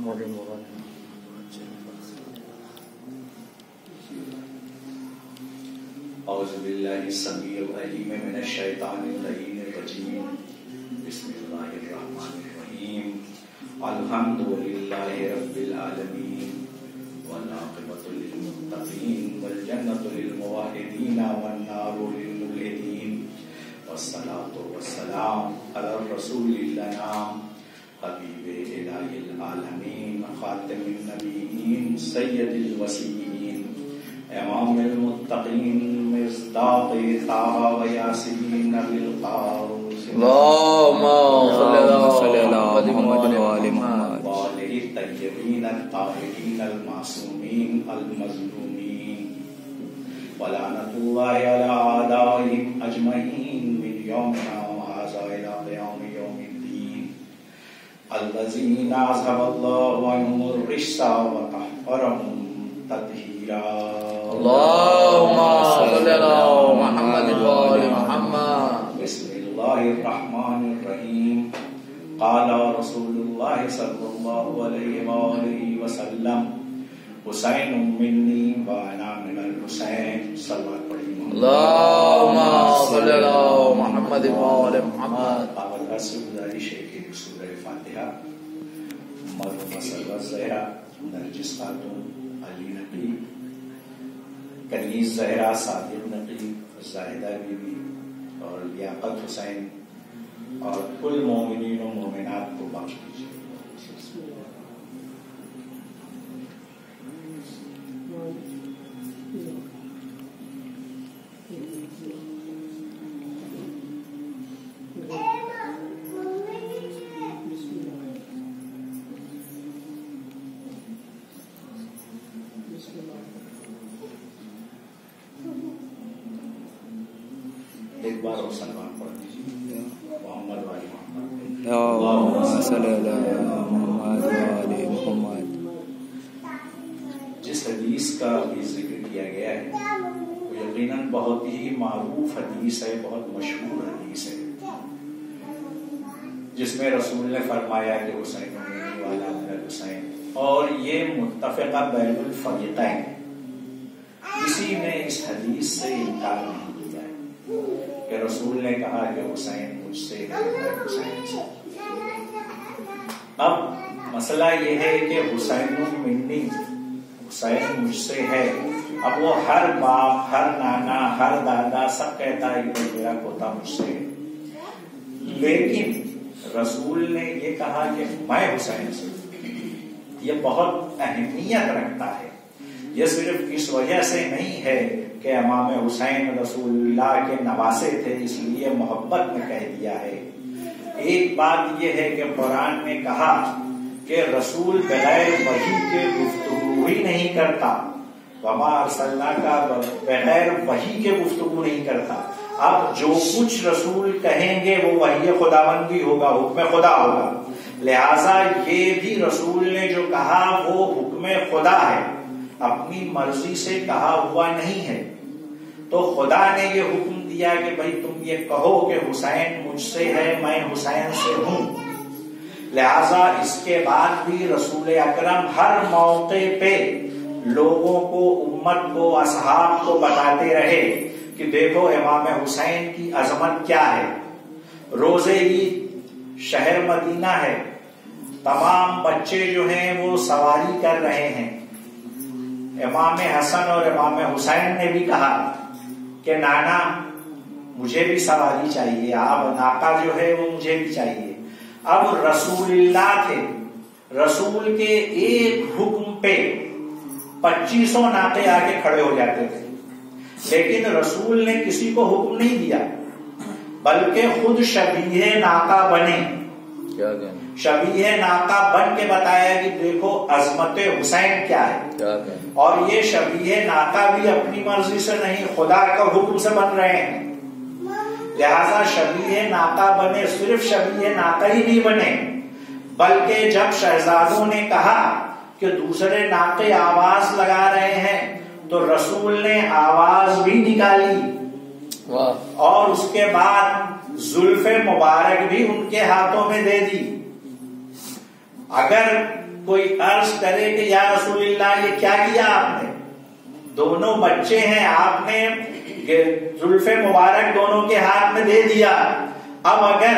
اعوذ باللہ السمیع العلیم من الشیطان اللعین الرجیم بسم اللہ الرحمن الرحیم الحمد للہ رب العالمین والعاقبۃ للمتقین والجنۃ للموحدین والنار للملحدین والصلاۃ والسلام علی الرسول لنا حبیب الہ العالمین خاتم النبیین سید الوصیین امام المتقین مصداق طه و یاسین بالقوس اللهم صل على محمد وعلى محمد وآلہ الطیبین الطاہرین المعصومین المظلومین ولعنۃ اللہ علی اعدائهم اجمعین من یومنا هذا الى قیام یوم الدین الذین اذهب اللہ عنهم الرجس وطہرهم تطہیرا اللهم صل على محمد وعلى محمد بسم اللہ الرحمن الرحیم قال رسول اللہ صلی اللہ علیہ وآلہ وسلم حسین منی وانا من الحسین صلوات پڑھیں اللهم صل على محمد وعلى محمد اللہ سے گزارش ہے کہ سورہ فاتحہ مرحوم مسرت زہرا نرجس خاتون علی نقی کنیز زہرا صادق نقی زاہدہ بی بی اور لیاقت حسین اور کل مومنین و مومنات کو بخش دیجیے. ایک بار اور سلمان پڑھ دیجیے محمد والی محمد اللهم صل على محمد وعلى محمد. جس حدیث کا ابھی ذکر کیا گیا ہے وہ یقیناً بہت ہی معروف حدیث ہے، بہت مشہور حدیث ہے، جس میں رسول نے فرمایا کہ حسین منی والا من الحسین، اور یہ متفقہ بین الفریقین، کسی نے اس حدیث سے انکار نہیں کیا ہے کہ رسول نے کہا کہ حسین مجھ سے ہے، میں حسین سے. اب مسئلہ یہ ہے کہ حسین منی، حسین مجھ سے ہے. اب وہ ہر باپ، ہر نانا، ہر دادا سب کہتا ہے کہ میرا پوتا مجھ سے ہے، لیکن رسول نے یہ کہا کہ میں حسین سے، یہ بہت اہمیت رکھتا ہے. یہ صرف اس وجہ سے نہیں ہے کہ امام حسین رسول اللہ کے نواسے تھے اس لیے محبت میں کہہ دیا ہے. ایک بات یہ ہے کہ قرآن نے کہا کہ رسول بغیر وحی کے گفتگو ہی نہیں کرتا، وما ارسلناک کا بغیر وحی کے گفتگو نہیں کرتا. اب جو کچھ رسول کہیں گے وہ وحی خداوندی ہوگا، حکم خدا ہوگا، لہذا یہ بھی رسول نے جو کہا وہ حکم خدا ہے، اپنی مرضی سے کہا ہوا نہیں ہے. تو خدا نے یہ حکم دیا کہ بھائی تم یہ کہو کہ حسین مجھ سے ہے، میں حسین سے ہوں. لہذا اس کے بعد بھی رسول اکرم ہر موقع پہ لوگوں کو، امت کو، اصحاب کو بتاتے رہے کہ دیکھو امام حسین کی عظمت کیا ہے. روز عید شہر مدینہ ہے، تمام بچے جو ہیں وہ سواری کر رہے ہیں. امام حسن اور امام حسین نے بھی کہا کہ نانا مجھے بھی سواری چاہیے، آپ ناقہ جو ہے وہ مجھے بھی چاہیے. اب رسول اللہ تھے، رسول کے ایک حکم پہ 2500 ناقے آگے کھڑے ہو جاتے تھے، لیکن رسول نے کسی کو حکم نہیں دیا بلکہ خود شبیہ ناقہ بنے. شبیہ ناقہ بن کے بتایا کہ دیکھو عظمت حسین کیا ہے. اور یہ شبیہ ناقہ بھی اپنی مرضی سے نہیں، خدا کا حکم سے بن رہے ہیں. لہذا شبیہ ناقہ بنے، صرف شبیہ ناقہ ہی نہیں بنے بلکہ جب شہزادوں نے کہا کہ دوسرے ناقے آواز لگا رہے ہیں تو رسول نے آواز بھی نکالی اور اس کے بعد زلف مبارک بھی ان کے ہاتھوں میں دے دی. اگر کوئی عرض کرے کہ یا رسول اللہ یہ کیا کیا آپ نے؟ دونوں بچے ہیں، آپ نے زلف مبارک دونوں کے ہاتھ میں دے دیا، اب اگر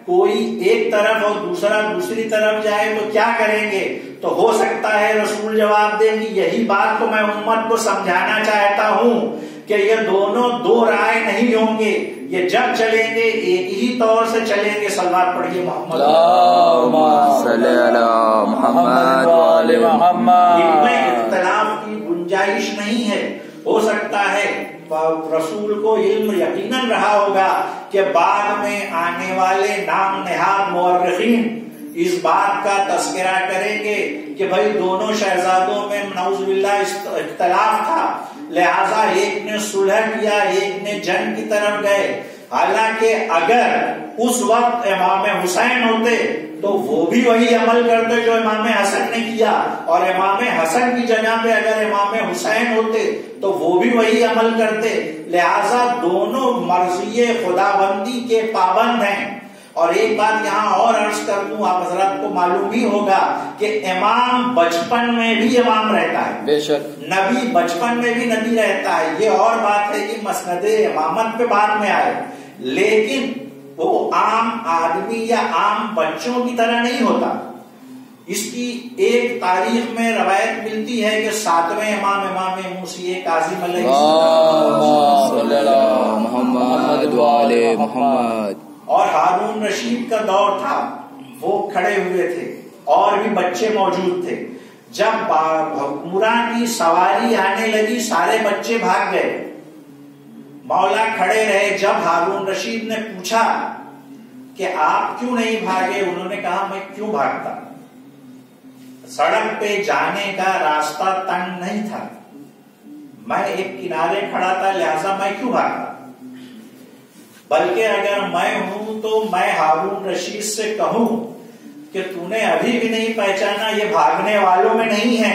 کوئی ایک طرف اور دوسرا دوسری طرف جائے تو کیا کریں گے؟ تو ہو سکتا ہے رسول جواب دیں کہ یہی بات تو میں امت کو سمجھانا چاہتا ہوں کہ یہ دونوں دو رائے نہیں ہوں گے، یہ جب چلیں گے ایک ہی طور سے چلیں گے۔ صلوات پڑھیے محمد صلی اللہ محمد وآل محمد۔ ان میں اختلاف کی گنجائش نہیں ہے۔ ہو سکتا ہے رسول کو علم یقیناً رہا ہوگا کہ بعد میں آنے والے نام نہاد مورخین اس بات کا تذکرہ کریں گے کہ بھائی دونوں شہزادوں میں نعوذ باللہ اختلاف تھا، لہذا ایک نے صلح کیا، ایک نے جنگ کی طرف گئے۔ حالانکہ اگر اس وقت امام حسین ہوتے تو وہ بھی وہی عمل کرتے جو امام حسن نے کیا، اور امام حسن کی جگہ پہ اگر امام حسین ہوتے تو وہ بھی وہی عمل کرتے۔ لہذا دونوں مرضی خداوندی کے پابند ہیں۔ اور ایک بات یہاں اور عرض کر دوں، آپ حضرات کو معلوم ہی ہوگا کہ امام بچپن میں بھی امام رہتا ہے، بے شک نبی بچپن میں بھی نبی رہتا ہے۔ یہ اور بات ہے کہ مسند امامت پہ بعد میں آئے، لیکن وہ عام آدمی یا عام بچوں کی طرح نہیں ہوتا۔ اس کی ایک تاریخ میں روایت ملتی ہے کہ 7ویں امام موسی کاظم علیہ السلام محمد وآل محمد اور ہارون رشید کا دور تھا، وہ کھڑے ہوئے تھے اور بھی بچے موجود تھے۔ جب حکمران کی سواری آنے لگی سارے بچے بھاگ گئے، مولا کھڑے رہے۔ جب ہارون رشید نے پوچھا کہ آپ کیوں نہیں بھاگے، انہوں نے کہا میں کیوں بھاگتا، سڑک پہ جانے کا راستہ تنگ نہیں تھا، میں ایک کنارے کھڑا تھا، لہذا میں کیوں بھاگتا، بلکہ اگر میں ہوں تو میں ہارون رشید سے کہوں کہ تو نے ابھی بھی نہیں پہچانا، یہ بھاگنے والوں میں نہیں ہے،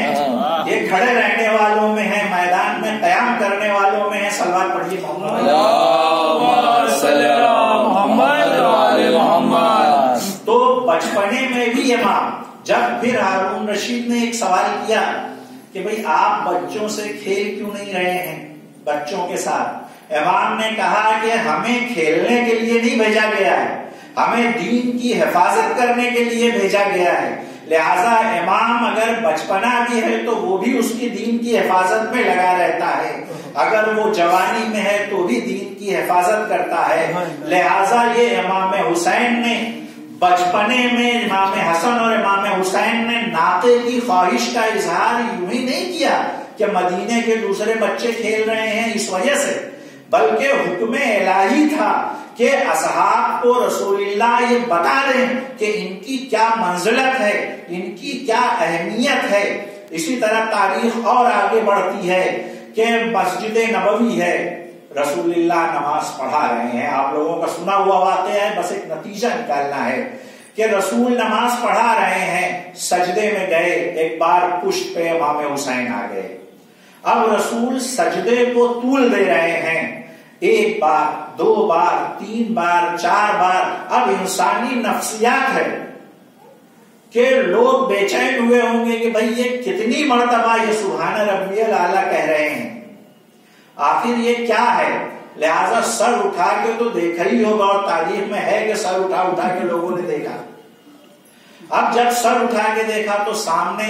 یہ کھڑے رہنے والوں میں ہے، میدان میں قیام کرنے والوں میں ہے۔ صلوات پڑھیے محمد۔ تو بچپنے میں بھی امام، جب پھر ہارون رشید نے ایک سوال کیا کہ بھئی آپ بچوں سے کھیل کیوں نہیں رہے ہیں، بچوں کے ساتھ، امام نے کہا کہ ہمیں کھیلنے کے لیے نہیں بھیجا گیا ہے، ہمیں دین کی حفاظت کرنے کے لیے بھیجا گیا ہے۔ لہذا امام اگر بچپنا بھی ہے تو وہ بھی اس کی دین کی حفاظت میں لگا رہتا ہے، اگر وہ جوانی میں ہے تو بھی دین کی حفاظت کرتا ہے۔ لہذا یہ امام حسین نے بچپنے میں امام حسن اور امام حسین نے ناطے کی خواہش کا اظہار یوں ہی نہیں کیا کہ مدینے کے دوسرے بچے کھیل رہے ہیں اس وجہ سے، بلکہ حکم الہی تھا کہ اصحاب کو رسول اللہ یہ بتا دیں کہ ان کی کیا منزلت ہے، ان کی کیا اہمیت ہے۔ اسی طرح تاریخ اور آگے بڑھتی ہے کہ مسجد نبوی ہے، رسول اللہ نماز پڑھا رہے ہیں، آپ لوگوں کا سنا ہوا واقعہ ہے، بس ایک نتیجہ نکالنا ہے کہ رسول نماز پڑھا رہے ہیں، سجدے میں گئے، ایک بار پشت پہ امام حسین آ گئے۔ اب رسول سجدے کو طول دے رہے ہیں، ایک بار، 2 بار، 3 بار، 4 بار۔ اب انسانی نفسیات ہے کہ لوگ بے چین ہوئے ہوں گے کہ بھئی یہ کتنی مرتبہ یہ سبحان ربی الاعلیٰ کہہ رہے ہیں، آخر یہ کیا ہے؟ لہذا سر اٹھا کے تو دیکھا ہی ہوگا، اور تاریخ میں ہے کہ سر اٹھا اٹھا کے لوگوں نے دیکھا۔ اب جب سر اٹھا کے دیکھا تو سامنے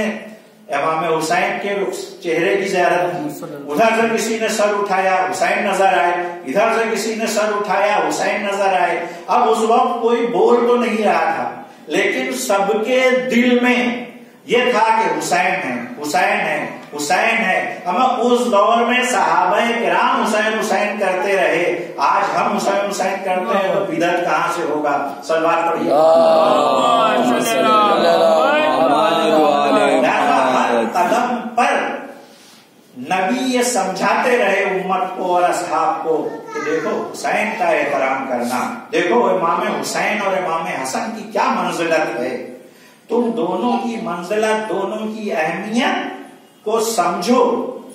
امام حسین کے چہرے کی زیارت کی، ادھر سے کسی نے سر اٹھایا، حسین نظر آئے، ادھر سے کسی نے سر اٹھایا، حسین نظر آئے۔ اب اس وقت کوئی بول تو نہیں رہا تھا، لیکن سب کے دل میں یہ تھا کہ حسین ہے، حسین ہے، حسین ہے۔ اما اس دور میں صحابہ کرام حسین حسین کرتے رہے، آج ہم حسین حسین کرتے ہیں تو بدعت کہاں سے ہوگا؟ صلوات پڑھیے۔ قدم پر نبی یہ سمجھاتے رہے امت کو اور اصحاب کو کہ دیکھو حسین کا احترام کرنا، دیکھو امام حسین اور امام حسن کی کیا منزلت ہے، تم دونوں کی منزلت، دونوں کی اہمیت کو سمجھو،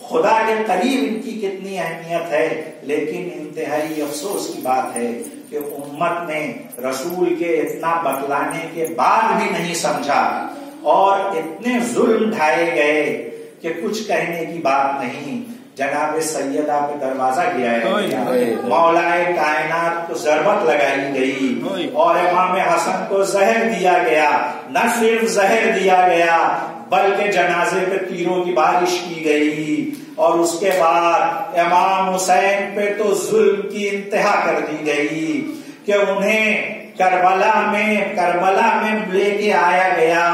خدا کے قریب ان کی کتنی اہمیت ہے۔ لیکن انتہائی افسوس کی بات ہے کہ امت نے رسول کے اتنا بتلانے کے بعد بھی نہیں سمجھا، اور اتنے ظلم ڈھائے گئے کہ کچھ کہنے کی بات نہیں. جناب سیدہ پہ دروازہ گرایا گیا، مولائے کائنات کو ضربت لگائی گئی اور امام حسن کو زہر دیا گیا. نہ صرف زہر دیا گیا بلکہ جنازے پہ تیروں کی بارش کی گئی، اور اس کے بعد امام حسین پہ تو ظلم کی انتہا کر دی گئی کہ انہیں کربلا میں لے کے آیا گیا.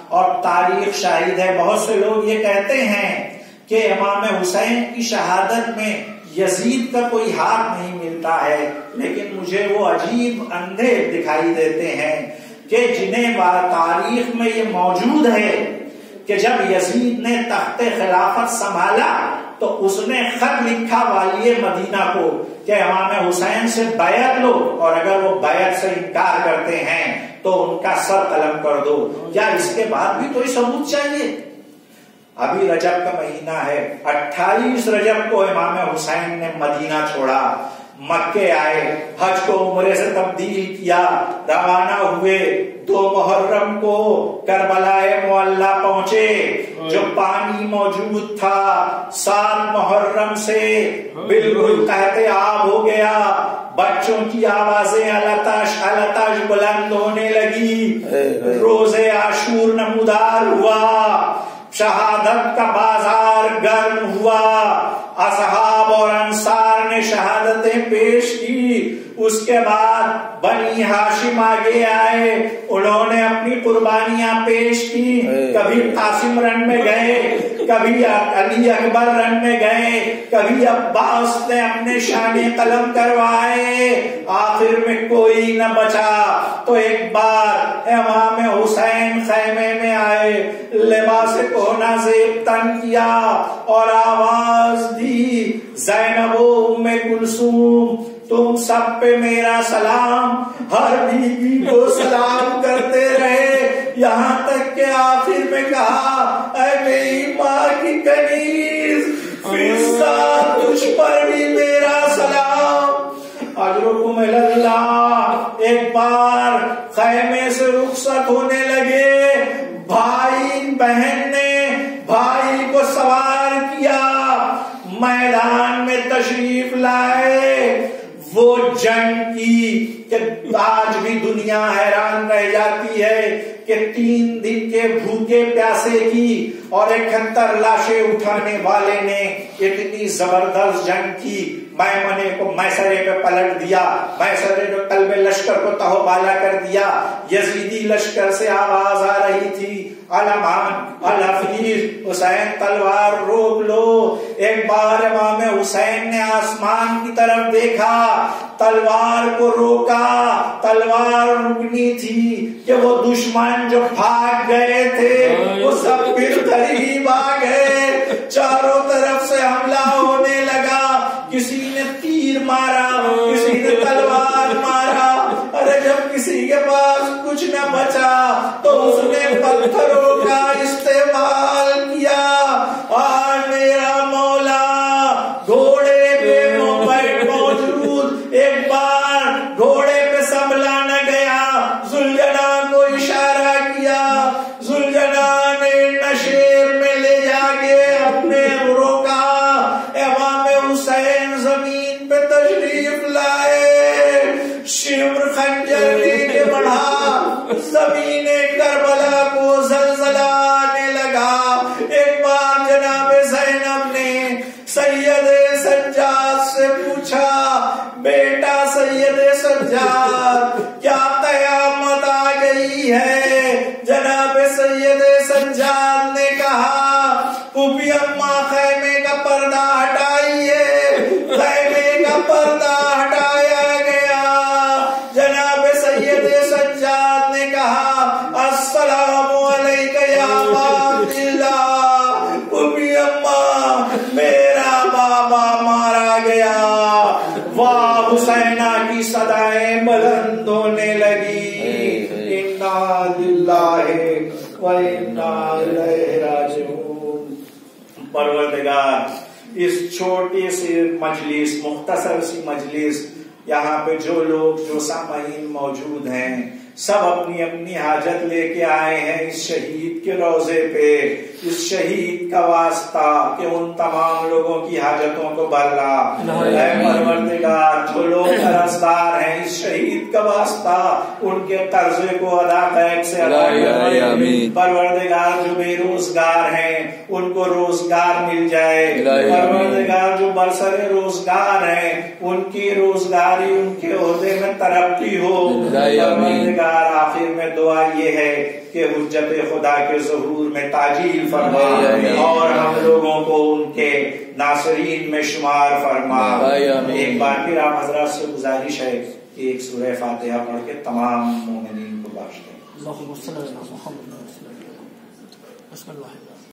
اور تاریخ شاہد ہے، بہت سے لوگ یہ کہتے ہیں کہ امام حسین کی شہادت میں یزید کا کوئی ہاتھ نہیں ملتا ہے، لیکن مجھے وہ عجیب اندھے دکھائی دیتے ہیں کہ جنہیں تاریخ میں یہ موجود ہے کہ جب یزید نے تخت خلافت سنبھالا تو اس نے خط لکھا والی مدینہ کو کہ امام حسین سے بیعت لو، اور اگر وہ بیعت سے انکار کرتے ہیں تو ان کا سر قلم کر دو. کیا اس کے بعد بھی کوئی ثبوت چاہیے؟ ابھی رجب کا مہینہ ہے، 28 رجب کو امام حسین نے مدینہ چھوڑا، مکے آئے، حج کو عمرے سے تبدیل کیا، روانہ ہوئے. 2 محرم کو کربلا معلی پہنچے، جو پانی موجود تھا 7 محرم سے بالکل تحت آب ہو گیا. بچوں کی آوازیں التش التش بلند ہونے لگی. روز عاشور نمودار ہوا، شہادت کا بازار گرم ہوا، اصحاب اور انصار نے شہادتیں پیش کی. اس کے بعد بنی ہاشم آگے آئے، انہوں نے اپنی قربانیاں پیش کی. کبھی قاسم رن میں گئے، کبھی علی اکبر رن میں گئے، کبھی عباس نے اپنے شان قلم کروائے. آخر میں کوئی نہ بچا تو ایک بار امام حسین خیمے میں آئے، لباس کونا زیب تن کیا اور آواز دی، زینب و ام کلثوم تم سب پہ میرا سلام. ہر بیوی کو سلام کرتے رہے، یہاں تک کہ آخر میں کہا، اے میری ماں کی کنیز فضہ، تجھ پر بھی میرا سلام. اجرکم اللہ. ایک بار خیمے سے رخصت ہونے لگے، بھائی بہن نے بھائی کو سوار کیا، میدان میں تشریف لائے. وہ جنگ کی کہ آج بھی دنیا حیران رہ جاتی ہے کہ 3 دن کے بھوکے پیاسے کی اور 71 لاشیں اٹھانے والے نے اتنی زبردست جنگ کی. میمنے کو میسرے پہ پلٹ دیا، میسرے نے قلب لشکر کو تہو بالا کر دیا. یزیدی لشکر سے آواز آ رہی تھی، علمان الحفیظ، حسین تلوار روک لو. ایک بار امام حسین نے آسمان کی طرف دیکھا، تلوار کو روکا. تلوار رکنی تھی کہ وہ دشمن جو بھاگ گئے تھے وہ سب پھر قریب آ گئے. چاروں طرف سے حملہ ہونے لگا، کسی نے تیر مارا، کسی نے تلوار مارا. ارے جب کسی کے پاس کچھ نہ بچا تو اس نے پتھروں کا استعمال کیا. اور میرا مولا گھوڑے پہ موجود، ایک بار گھوڑے پہ سنبھلا نہ گیا، ذوالجلال کو اشارہ کیا. ذوالجلال نے نشیر میں لے جا کے اپنے روکا. امام حسین زمین پہ تشریف لائے، شمر خنجر لے کے بڑھا، زمین کربلا کو زلزلہ آنے لگا. ایک بار جناب زینب نے سید سجاد سے پوچھا، بیٹا سید سجاد کیا قیامت آ گئی ہے؟ جناب سید سجاد نے کہا، پھوپھی اماں خیمے کا پردہ ہٹائیے. خیمے کا پردہ ہٹایا گیا. جناب سید سجاد نے کہا، السلام علیکم یا عبد اللہ. پھوپھی اماں میرا بابا مارا گیا. واہ حسینہ کی صدائیں بلند ہونے لگی. انا للہ و انا الیہ راجعون. پروردگار اس چھوٹی سی مجلس، مختصر سی مجلس، یہاں پہ جو لوگ جو سامعین موجود ہیں، سب اپنی اپنی حاجت لے کے آئے ہیں اس شہید کے روزے پہ، اس شہید کا واسطہ کہ ان تمام لوگوں کی حاجتوں کو بھر لا۔ اے پروردگار جو لوگ قرضدار ہیں اس شہید کا واسطہ ان کے قرضے کو ادا بیک سے ادا کر۔ پروردگار جو بے روزگار ہیں ان کو روزگار مل جائے۔ پروردگار جو برسر روزگار ہیں ان کی روزگاری ان کے عہدے میں ترقی ہو۔ پروردگار آخر میں دعا یہ ہے کہ حجت خدا کے ظہور میں تعجیل فرما اور ہم لوگوں کو ان کے ناصرین میں شمار فرما۔ ایک بار پھر آپ حضرات سے گزارش ہے کہ ایک سورہ فاتحہ پڑھ کے تمام مومنین کو بخش دیں۔